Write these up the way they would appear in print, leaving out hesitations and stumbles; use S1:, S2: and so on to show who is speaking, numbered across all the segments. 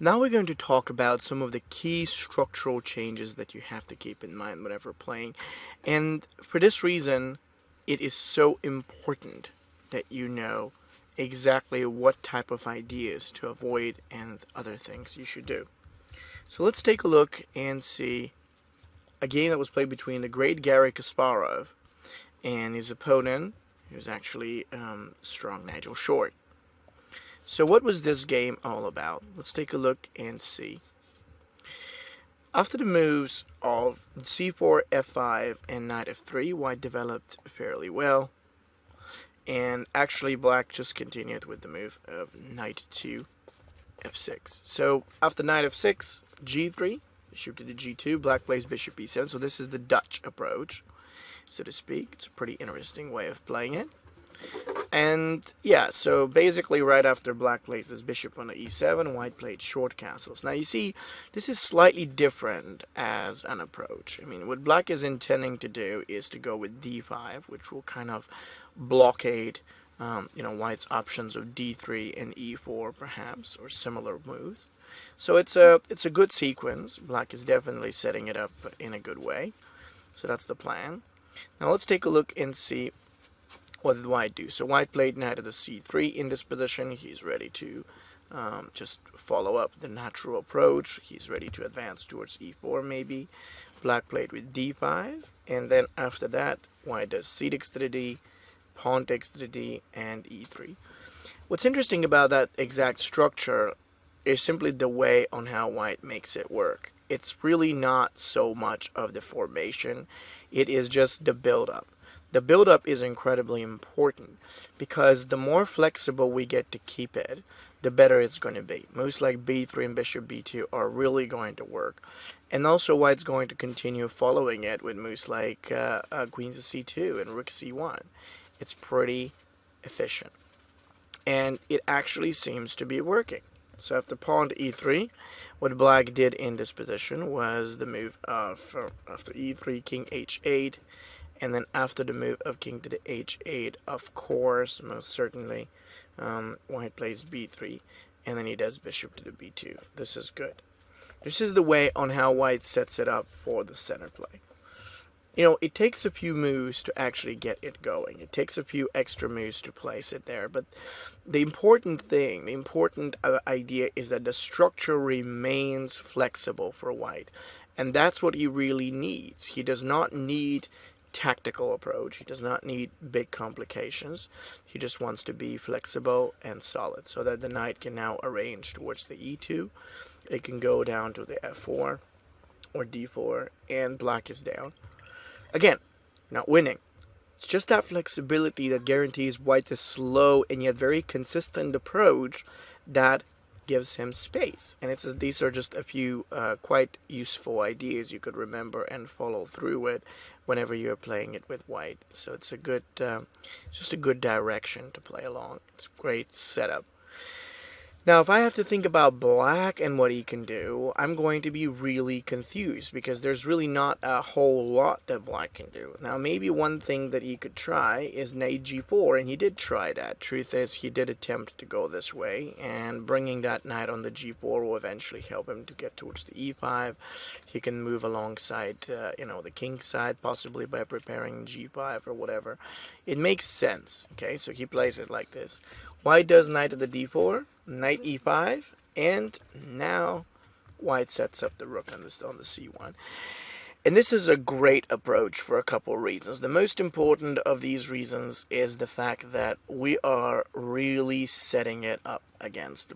S1: Now we're going to talk about some of the key structural changes that you have to keep in mind whenever playing. And for this reason, it is so important that you know exactly what type of ideas to avoid and other things you should do. So let's take a look and see a game that was played between the great Garry Kasparov and his opponent, who's actually strong Nigel Short. So what was this game all about? Let's take a look and see. After the moves of c4, f5, and knight f3, white developed fairly well. And actually black just continued with the move of knight to f6. So after knight f6, g3, bishop to the g2, black plays bishop e7. So this is the Dutch approach, so to speak. It's a pretty interesting way of playing it. And yeah, so basically right after black plays this bishop on the e7, white played short castles. Now you see, this is slightly different as an approach. I mean, what black is intending to do is to go with d5, which will kind of blockade white's options of d3 and e4 perhaps, or similar moves. So it's a good sequence. Black is definitely setting it up in a good way. So that's the plan. Now let's take a look and see what did white do. So white played knight to the c3 in this position. He's ready to just follow up the natural approach. He's ready to advance towards e4 maybe. Black played with d5, and then after that white does c takes to the d, pawn takes to the d, and e3. What's interesting about that exact structure is simply the way on how white makes it work. It's really not so much of the formation, it is just the build-up. The build-up is incredibly important because the more flexible we get to keep it, the better it's going to be. Moves like b3 and bishop b2 are really going to work. And also white's going to continue following it with moves like queen to c2 and rook c1. It's pretty efficient. And it actually seems to be working. So after pawn to e3, what black did in this position was the move of, after e3, king h8, and then after the move of king to the h8, of course, most certainly, white plays b3, and then he does bishop to the b2. This is good. This is the way on how white sets it up for the center play. You know, it takes a few moves to actually get it going. It takes a few extra moves to place it there. But the important thing, the important idea is that the structure remains flexible for white. And that's what he really needs. He does not need tactical approach. He does not need big complications. He just wants to be flexible and solid so that the knight can now arrange towards the e2. It can go down to the f4 or d4, and black is down. Again, not winning. It's just that flexibility that guarantees white a slow and yet very consistent approach that gives him space. And these are just a few quite useful ideas you could remember and follow through with whenever you're playing it with white. So it's a good, just a good direction to play along. It's a great setup. Now, if I have to think about black and what he can do, I'm going to be really confused because there's really not a whole lot that black can do. Now, maybe one thing that he could try is knight g4, and he did try that. Truth is, he did attempt to go this way, and bringing that knight on the g4 will eventually help him to get towards the e5. He can move alongside, the king side, possibly by preparing g5 or whatever. It makes sense, okay? So he plays it like this. White does knight to the d4, knight e5, and now white sets up the rook on the c1. And this is a great approach for a couple of reasons. The most important of these reasons is the fact that we are really setting it up against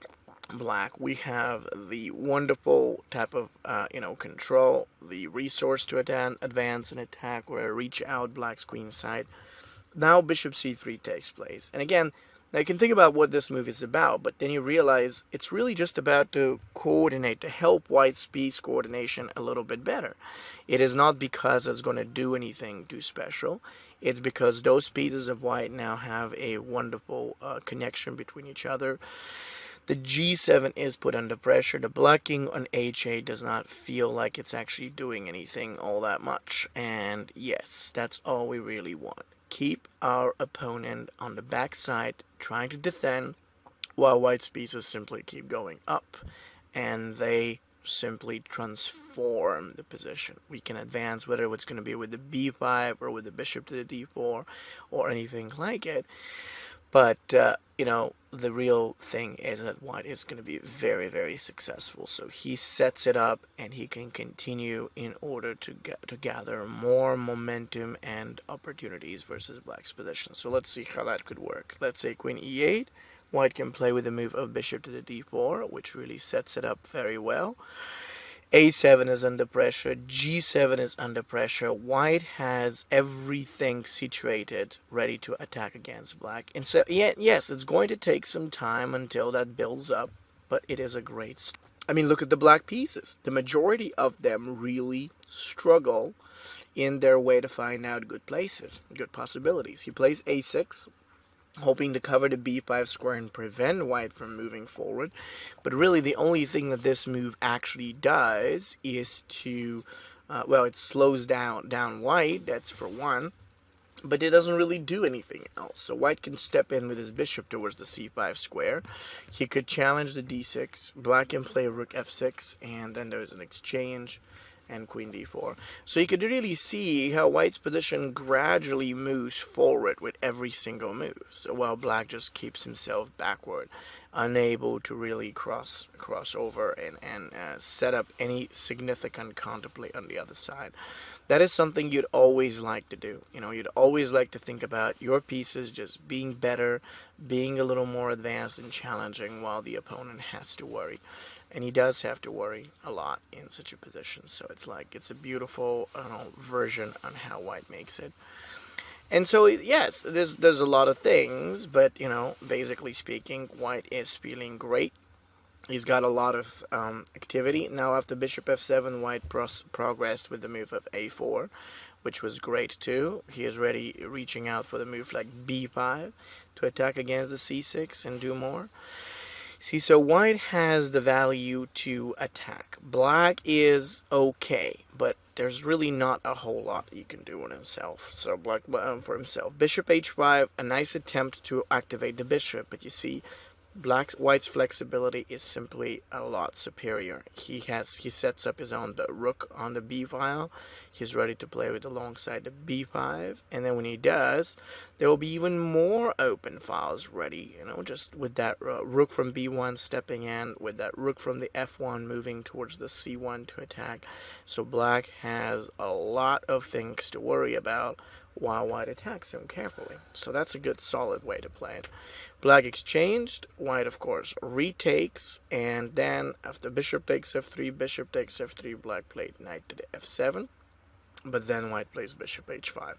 S1: black. We have the wonderful type of control, the resource to advance and attack or reach out black's queen side. Now bishop c3 takes place. And again, now you can think about what this move is about, but then you realize it's really just about to coordinate, to help white's piece coordination a little bit better. It is not because it's going to do anything too special. It's because those pieces of white now have a wonderful connection between each other. The g7 is put under pressure. The blocking on h8 does not feel like it's actually doing anything all that much. And yes, that's all we really want. Keep our opponent on the backside trying to defend while white's pieces simply keep going up and they simply transform the position. We can advance whether it's going to be with the b5 or with the bishop to the d4 or anything like it. But, the real thing is that white is going to be very, very successful. So he sets it up and he can continue in order to gather more momentum and opportunities versus black's position. So let's see how that could work. Let's say queen e8. White can play with the move of bishop to the d4, which really sets it up very well. A7 is under pressure, G7 is under pressure. White has everything situated, ready to attack against black. And so, yes, it's going to take some time until that builds up, but it is a great start. I mean, look at the black pieces. The majority of them really struggle in their way to find out good places, good possibilities. He plays A6, hoping to cover the b5 square and prevent white from moving forward. But really the only thing that this move actually does is to, it slows down white, that's for one, but it doesn't really do anything else. So white can step in with his bishop towards the c5 square. He could challenge the d6, black can play rook f6, and then there's an exchange and queen d4. So you could really see how white's position gradually moves forward with every single move. So while black just keeps himself backward, unable to really cross over and set up any significant counterplay on the other side. That is something you'd always like to do. You'd always like to think about your pieces just being better, being a little more advanced and challenging while the opponent has to worry. And he does have to worry a lot in such a position. So it's a beautiful version on how white makes it. And so, yes, there's a lot of things, but, basically speaking, white is feeling great. He's got a lot of activity. Now, after bishop f7, white progressed with the move of a4, which was great too. He is reaching out for the move like b5 to attack against the c6 and do more. See, so white has the value to attack. Black is okay, but there's really not a whole lot he can do on himself. So black for himself. Bishop h5, a nice attempt to activate the bishop, but you see, white's flexibility is simply a lot superior. He sets up his own rook on the b file. He's ready to play with alongside the b5, and then when he does, there will be even more open files ready. Just with that rook from b1 stepping in, with that rook from the f1 moving towards the c1 to attack. So black has a lot of things to worry about while white attacks him carefully. So that's a good solid way to play it. Black exchanged, white of course retakes, and then after bishop takes f3, black played knight to the f7, but then white plays bishop h5.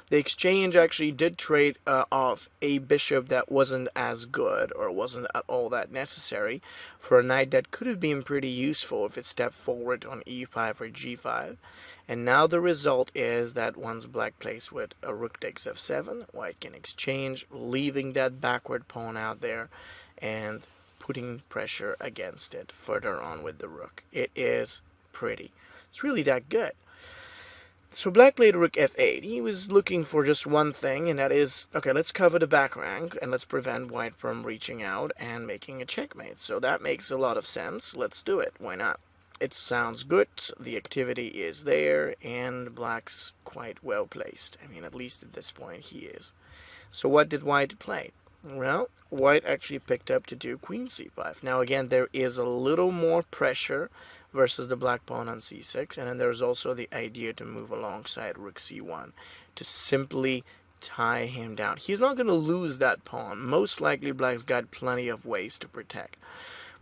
S1: The exchange actually did trade off a bishop that wasn't as good or wasn't at all that necessary for a knight that could have been pretty useful if it stepped forward on e5 or g5. And now the result is that once black plays with a rook takes f7, white can exchange, leaving that backward pawn out there and putting pressure against it further on with the rook. It is pretty. It's really that good. So black played rook f8. He was looking for just one thing, and that is, okay, let's cover the back rank, and let's prevent white from reaching out and making a checkmate. So that makes a lot of sense. Let's do it. Why not? It sounds good. The activity is there, and black's quite well placed. I mean, at least at this point, he is. So what did white play? Well, white actually picked up to do queen c5. Now, again, there is a little more pressure versus the black pawn on c6, and then there's also the idea to move alongside rook c1 to simply tie him down. He's not going to lose that pawn. Most likely black's got plenty of ways to protect,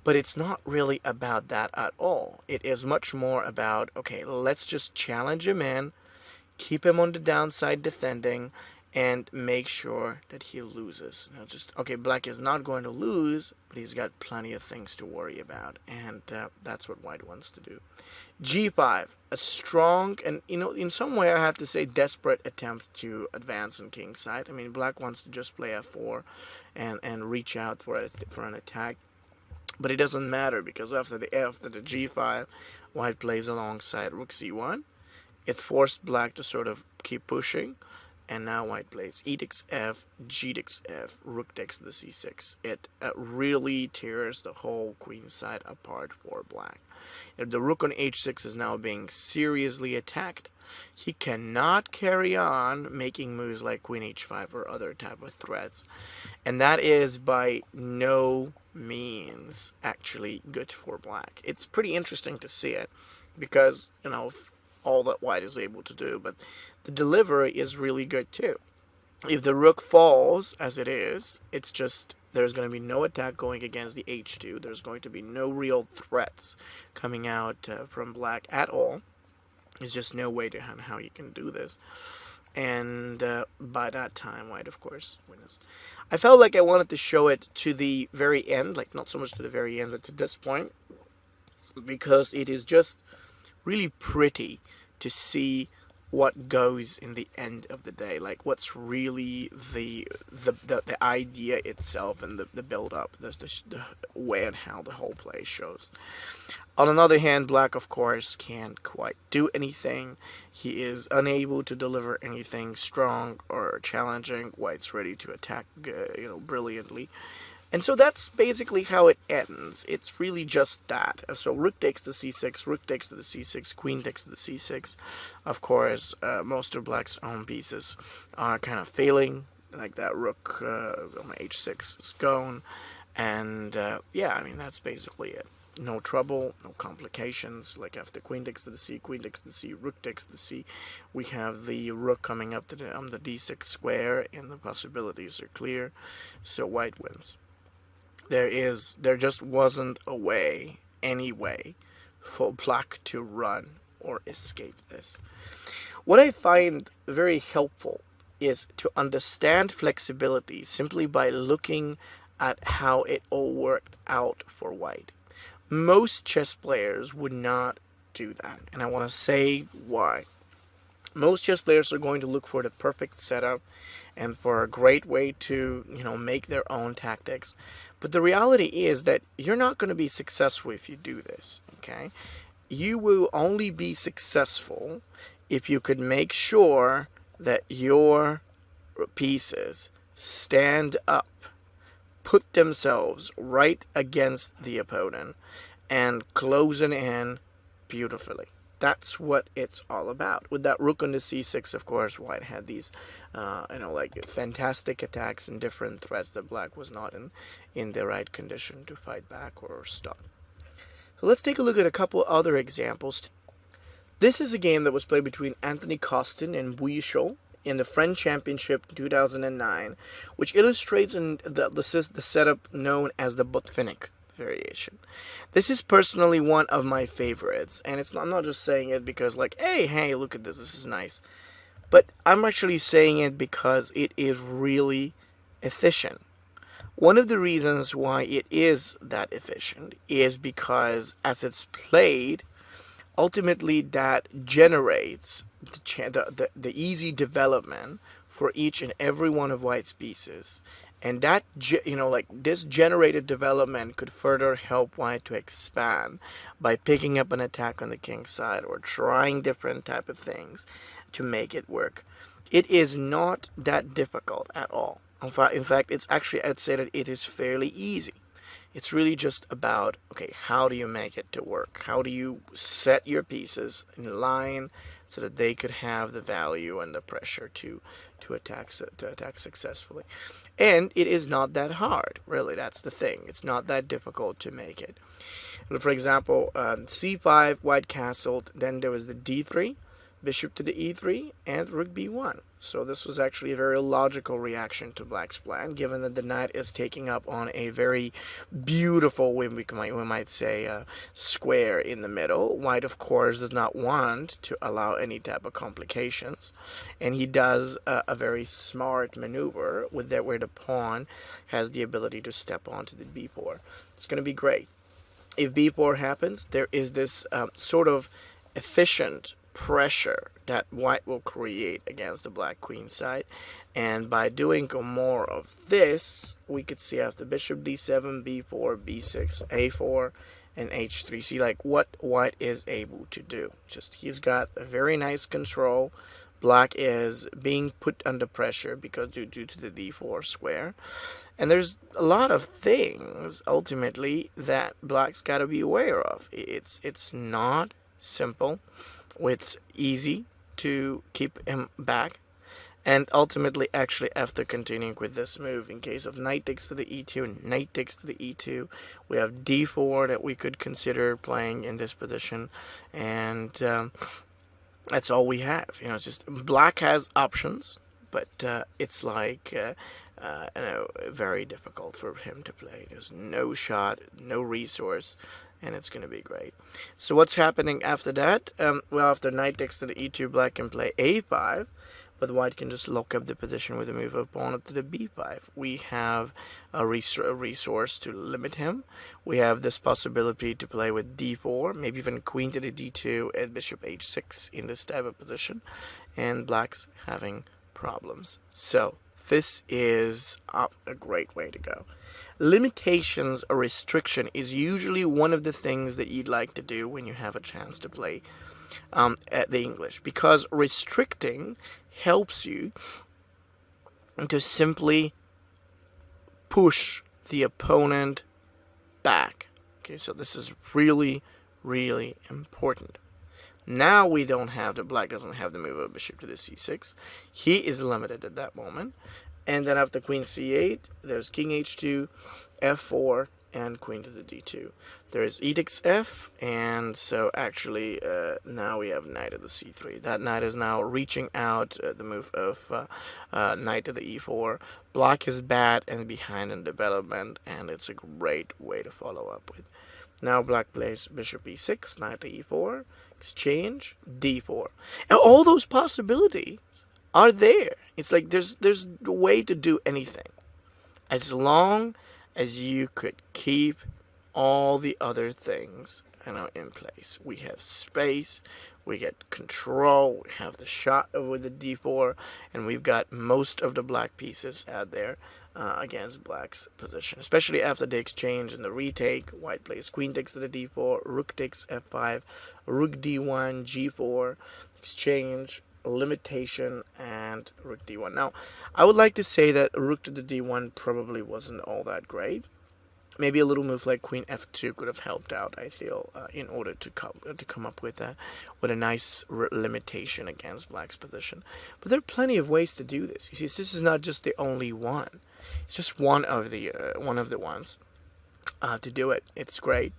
S1: but it's not really about that at all. It is much more about, okay, let's just challenge him in, keep him on the downside defending, and make sure that he loses. Now okay, black is not going to lose, but he's got plenty of things to worry about, and that's what white wants to do. g5, a strong and, in some way I have to say desperate attempt to advance on king's side. I mean, black wants to just play f4 and reach out for an attack, but it doesn't matter because after the g5, white plays alongside rook c1. It forced black to sort of keep pushing. and now white plays e takes f, g takes f, rook takes the c6. It really tears the whole queen side apart for black. If the rook on h6 is now being seriously attacked, he cannot carry on making moves like queen h5 or other type of threats. And that is by no means actually good for black. It's pretty interesting to see it because, you know, all that white is able to do, but the delivery is really good too. If the rook falls, as it is, it's just there's going to be no attack going against the h2. There's going to be no real threats coming out from black at all. There's just no way to how you can do this. And by that time, white, of course, wins. I felt like I wanted to show it to the very end, like not so much to the very end, but to this point, because it is just really pretty to see what goes in the end of the day, like what's really the idea itself and the build up, the way and how the whole play shows. On another hand, black of course can't quite do anything. He is unable to deliver anything strong or challenging. White's ready to attack, brilliantly. And so that's basically how it ends. It's really just that. So rook takes the c6, rook takes the c6, queen takes the c6. Of course, most of black's own pieces are kind of failing, like that rook on h6 is gone. And yeah, I mean, that's basically it. No trouble, no complications. Like after queen takes to the c, queen takes to the c, rook takes to the c, we have the rook coming up to the d6 square, and the possibilities are clear. So white wins. There just wasn't a way, any way, for black to run or escape this. What I find very helpful is to understand flexibility simply by looking at how it all worked out for white. Most chess players would not do that, and I want to say why. Most chess players are going to look for the perfect setup and for a great way to, make their own tactics. But the reality is that you're not going to be successful if you do this, okay? You will only be successful if you could make sure that your pieces stand up, put themselves right against the opponent, and close it in beautifully. That's what it's all about. With that rook on the c6, of course, white had these, fantastic attacks and different threats that black was not in the right condition to fight back or stop. So let's take a look at a couple other examples. This is a game that was played between Anthony Costin and Buichot in the French Championship 2009, which illustrates the setup known as the Botvinnik variation. This is personally one of my favorites, and I'm not just saying it because hey, look at this is nice, but I'm actually saying it because it is really efficient. One of the reasons why it is that efficient is because as it's played, ultimately that generates the easy development for each and every one of white's pieces. And that, this generated development could further help white to expand by picking up an attack on the king's side or trying different type of things to make it work. It is not that difficult at all. In fact, it's actually, I'd say that it is fairly easy. It's really just about, okay, how do you make it to work? How do you set your pieces in line so that they could have the value and the pressure to attack successfully? And it is not that hard, really. That's the thing. It's not that difficult to make it. For example, c5, white castled. Then there was the d3, bishop to the e3, and rook b1. So this was actually a very logical reaction to black's plan, given that the knight is taking up on a very beautiful, we might say, square in the middle. White, of course, does not want to allow any type of complications, and he does a very smart maneuver where the pawn has the ability to step onto the b4. It's going to be great. If b4 happens, there is this sort of efficient pressure that white will create against the black queen side, and by doing more of this, we could see after bishop d7, b4, b6, a4, and h3. See what white is able to do. Just he's got a very nice control Black is being put under pressure because due to the d4 square. And there's a lot of things ultimately that Black's got to be aware of. It's not simple. It's easy to keep him back. And ultimately, actually, after continuing with this move, in case of knight takes to the e2, knight takes to the e2, we have d4 that we could consider playing in this position. And that's all we have. It's just Black has options, but it's like very difficult for him to play. There's no shot, no resource, and it's going to be great. So what's happening after that? Well, after knight takes to the e2, Black can play a5, but White can just lock up the position with a move of pawn up to the b5. We have a resource to limit him. We have this possibility to play with d4, maybe even queen to the d2 and bishop h6 in this type of position, and Black's having problems. So this is a great way to go. Limitations or restriction is usually one of the things that you'd like to do when you have a chance to play at the English, because restricting helps you to simply push the opponent back. Okay, so this is really, really important. Now we don't have Black doesn't have the move of bishop to the c6. He is limited at that moment. And then after queen c8, there's king h2, f4, and queen to the d2. There's e takes f, and so actually now we have knight to the c3. That knight is now reaching out the move of knight to the e4. Black is bad and behind in development, and it's a great way to follow up with. Now Black plays bishop e6, knight to e4, exchange, d4. And all those possibilities are there. It's like there's a way to do anything, as long as you could keep all the other things in place. We have space, we get control, we have the shot over the d4, and we've got most of the Black pieces out there against Black's position. Especially after the exchange and the retake, White plays queen takes to the d4, rook takes f5, rook d1, g4, exchange, limitation, and rook d1. Now, I would like to say that rook to the d1 probably wasn't all that great. Maybe a little move like queen f2 could have helped out, I feel, in order to come up with a nice limitation against Black's position. But there are plenty of ways to do this. You see, this is not just the only one. It's just one of the ones to do it. It's great.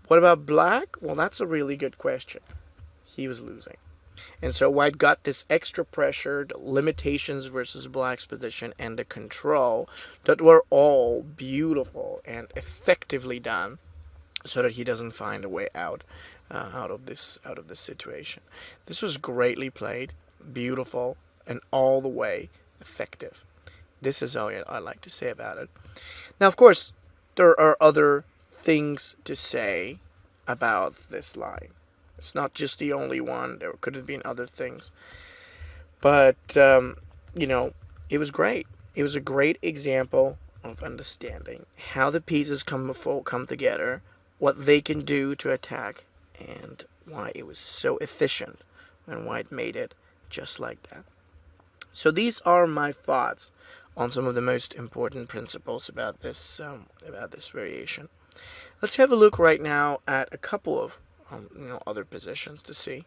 S1: What about Black? Well, that's a really good question. He was losing. And so White got this extra pressure, the limitations versus Black's position, and the control that were all beautiful and effectively done, so that he doesn't find a way out of this situation. This was greatly played, beautiful, and all the way effective. This is all I like to say about it. Now, of course, there are other things to say about this line. It's not just the only one. There could have been other things. But, it was great. It was a great example of understanding how the pieces come together, what they can do to attack, and why it was so efficient and why it made it just like that. So these are my thoughts on some of the most important principles about this variation. Let's have a look right now at a couple of other positions to see.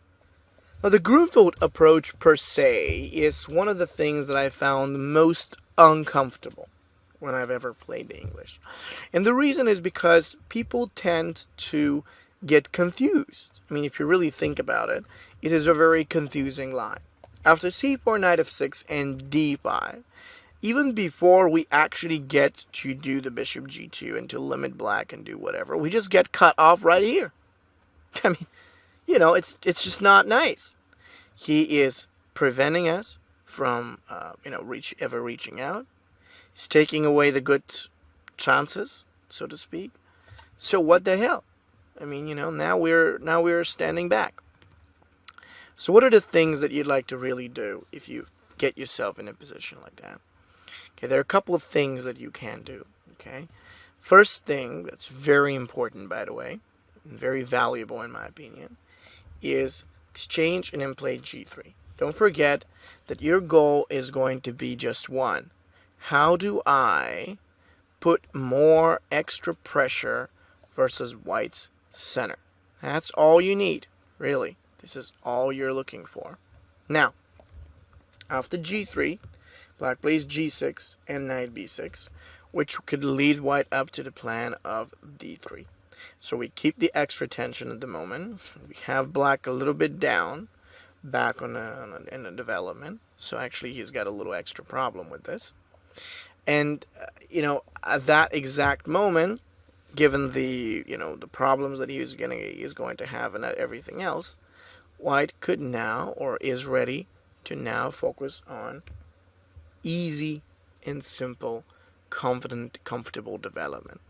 S1: Now, the Grunfeld approach per se is one of the things that I found most uncomfortable when I've ever played the English. And the reason is because people tend to get confused. I mean, if you really think about it, it is a very confusing line. After c4, knight f6, and d5, even before we actually get to do the bishop g2 and to limit Black and do whatever, we just get cut off right here. I mean, it's just not nice. He is preventing us from, ever reaching out. He's taking away the good chances, so to speak. So what the hell? I mean, now we're standing back. So what are the things that you'd like to really do if you get yourself in a position like that? Okay, there are a couple of things that you can do. Okay, first thing that's very important, by the way, very valuable in my opinion, is exchange and then play g3. Don't forget that your goal is going to be just one. How do I put more extra pressure versus white's center? That's all you need, really. This is all you're looking for. Now, after g3, black plays g6 and knight b6, which could lead white up to the plan of d3. So we keep the extra tension at the moment. We have black a little bit down, back in the development. So actually he's got a little extra problem with this. And, at that exact moment, given the, the problems that he's going to have and everything else, white could now, or is ready to now focus on easy and simple, confident, comfortable development.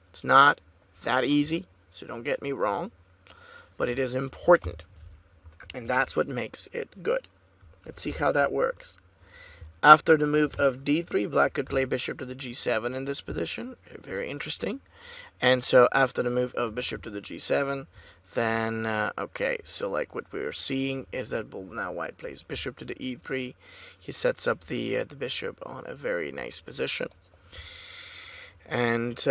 S1: It's not that easy, so don't get me wrong, but it is important, and that's what makes it good. Let's see how that works. After the move of d3, black could play bishop to the g7 in this position. Very interesting. And so after the move of bishop to the g7, then, okay, so like what we're seeing is that now white plays bishop to the e3. He sets up the bishop on a very nice position. And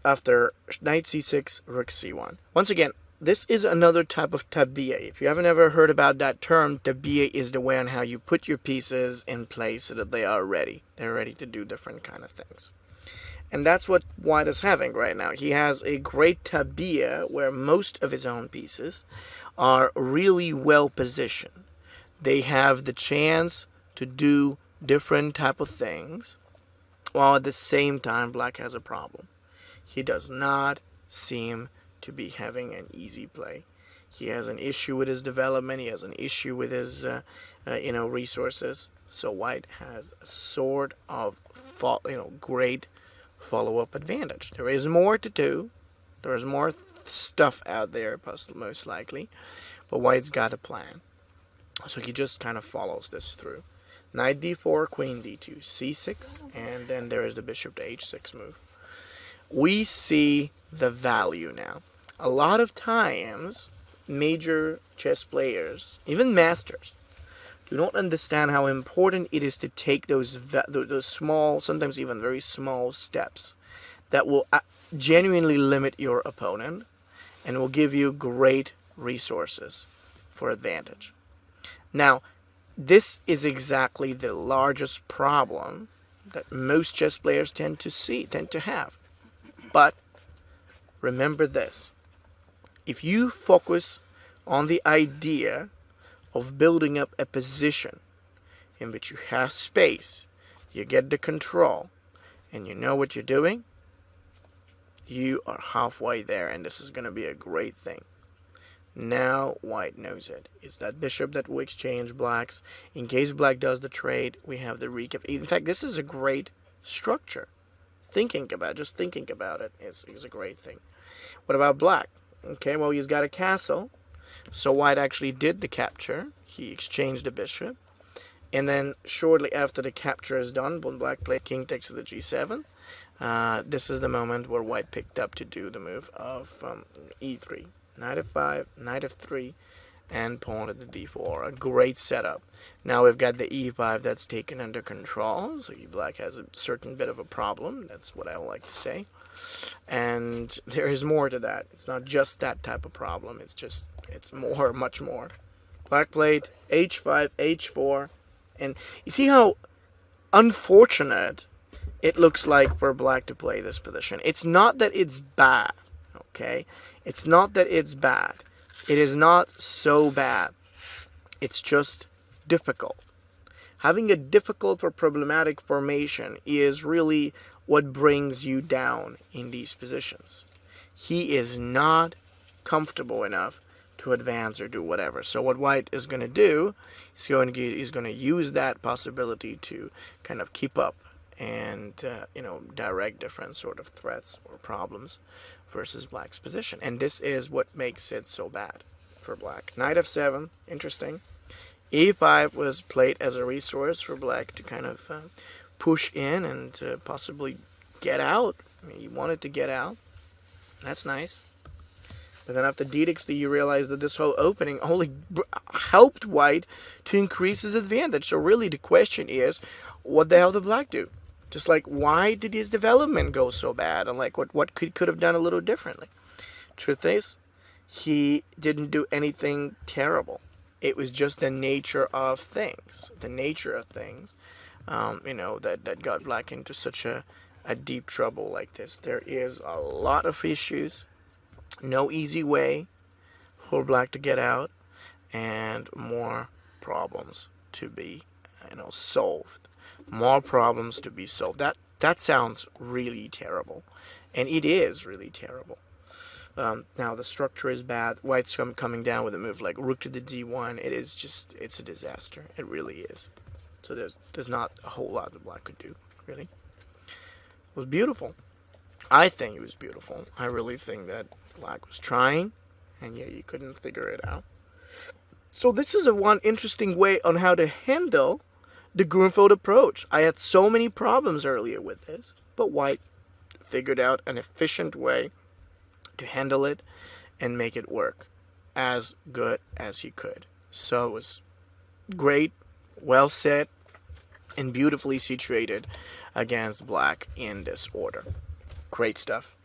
S1: after knight c6, rook c1. Once again, this is another type of tabia. If you haven't ever heard about that term, tabia is the way on how you put your pieces in place so that they are ready. They're ready to do different kind of things. And that's what white is having right now. He has a great tabia where most of his own pieces are really well positioned. They have the chance to do different type of things, while at the same time black has a problem. He does not seem to be having an easy play. He has an issue with his development. He has an issue with his, resources. So white has a sort of, great follow-up advantage. There is more to do. There is more stuff out there, most likely. But white's got a plan. So he just kind of follows this through. Knight d4, queen d2, c6, and then there is the bishop to h6 move. We see the value now. A lot of times, major chess players, even masters, do not understand how important it is to take those small, sometimes even very small steps that will genuinely limit your opponent and will give you great resources for advantage. Now, this is exactly the largest problem that most chess players tend to have. But remember this. If you focus on the idea of building up a position in which you have space, you get the control, and you know what you're doing, you are halfway there, and this is going to be a great thing. Now white knows it. It's that bishop that will exchange blacks. In case black does the trade, we have the recap. In fact, this is a great structure. Just thinking about it is a great thing. What about black? Okay, well, he's got a castle. So white actually did the capture. He exchanged the bishop. And then shortly after the capture is done, when black played king takes to the g7, this is the moment where white picked up to do the move of e3. Knight f5, knight f3, and pawn at the d4. A great setup. Now we've got the e5 that's taken under control. So black has a certain bit of a problem. That's what I like to say. And there is more to that. It's not just that type of problem. It's more, much more. Black played h5, h4. And you see how unfortunate it looks like for black to play this position. It's not that it's bad. Okay? It's not that it's bad. It is not so bad. It's just difficult. Having a difficult or problematic formation is really what brings you down in these positions. He is not comfortable enough to advance or do whatever. So what white is going to do, he's going to use that possibility to kind of keep up and direct different sort of threats or problems versus black's position. And this is what makes it so bad for black. Knight f7, interesting. e5 was played as a resource for black to kind of push in and possibly get out. I mean, he wanted to get out. That's nice. But then after d60, you realize that this whole opening only helped white to increase his advantage. So really the question is, what the hell did black do? Just like, why did his development go so bad? And like, what could have done a little differently? Truth is, he didn't do anything terrible. It was just the nature of things. The nature of things, that got black into such a deep trouble like this. There is a lot of issues. No easy way for black to get out, and more problems to be, solved. More problems to be solved. That sounds really terrible, and it is really terrible. Now the structure is bad. White's coming down with a move like rook to the d1. It's a disaster. It really is. So there's not a whole lot that black could do, really. It was beautiful. I think it was beautiful. I really think that black was trying, and yet you couldn't figure it out. So this is one interesting way on how to handle the Grunfeld approach. I had so many problems earlier with this, but white figured out an efficient way to handle it and make it work as good as he could. So it was great, well set, and beautifully situated against black in this order. Great stuff.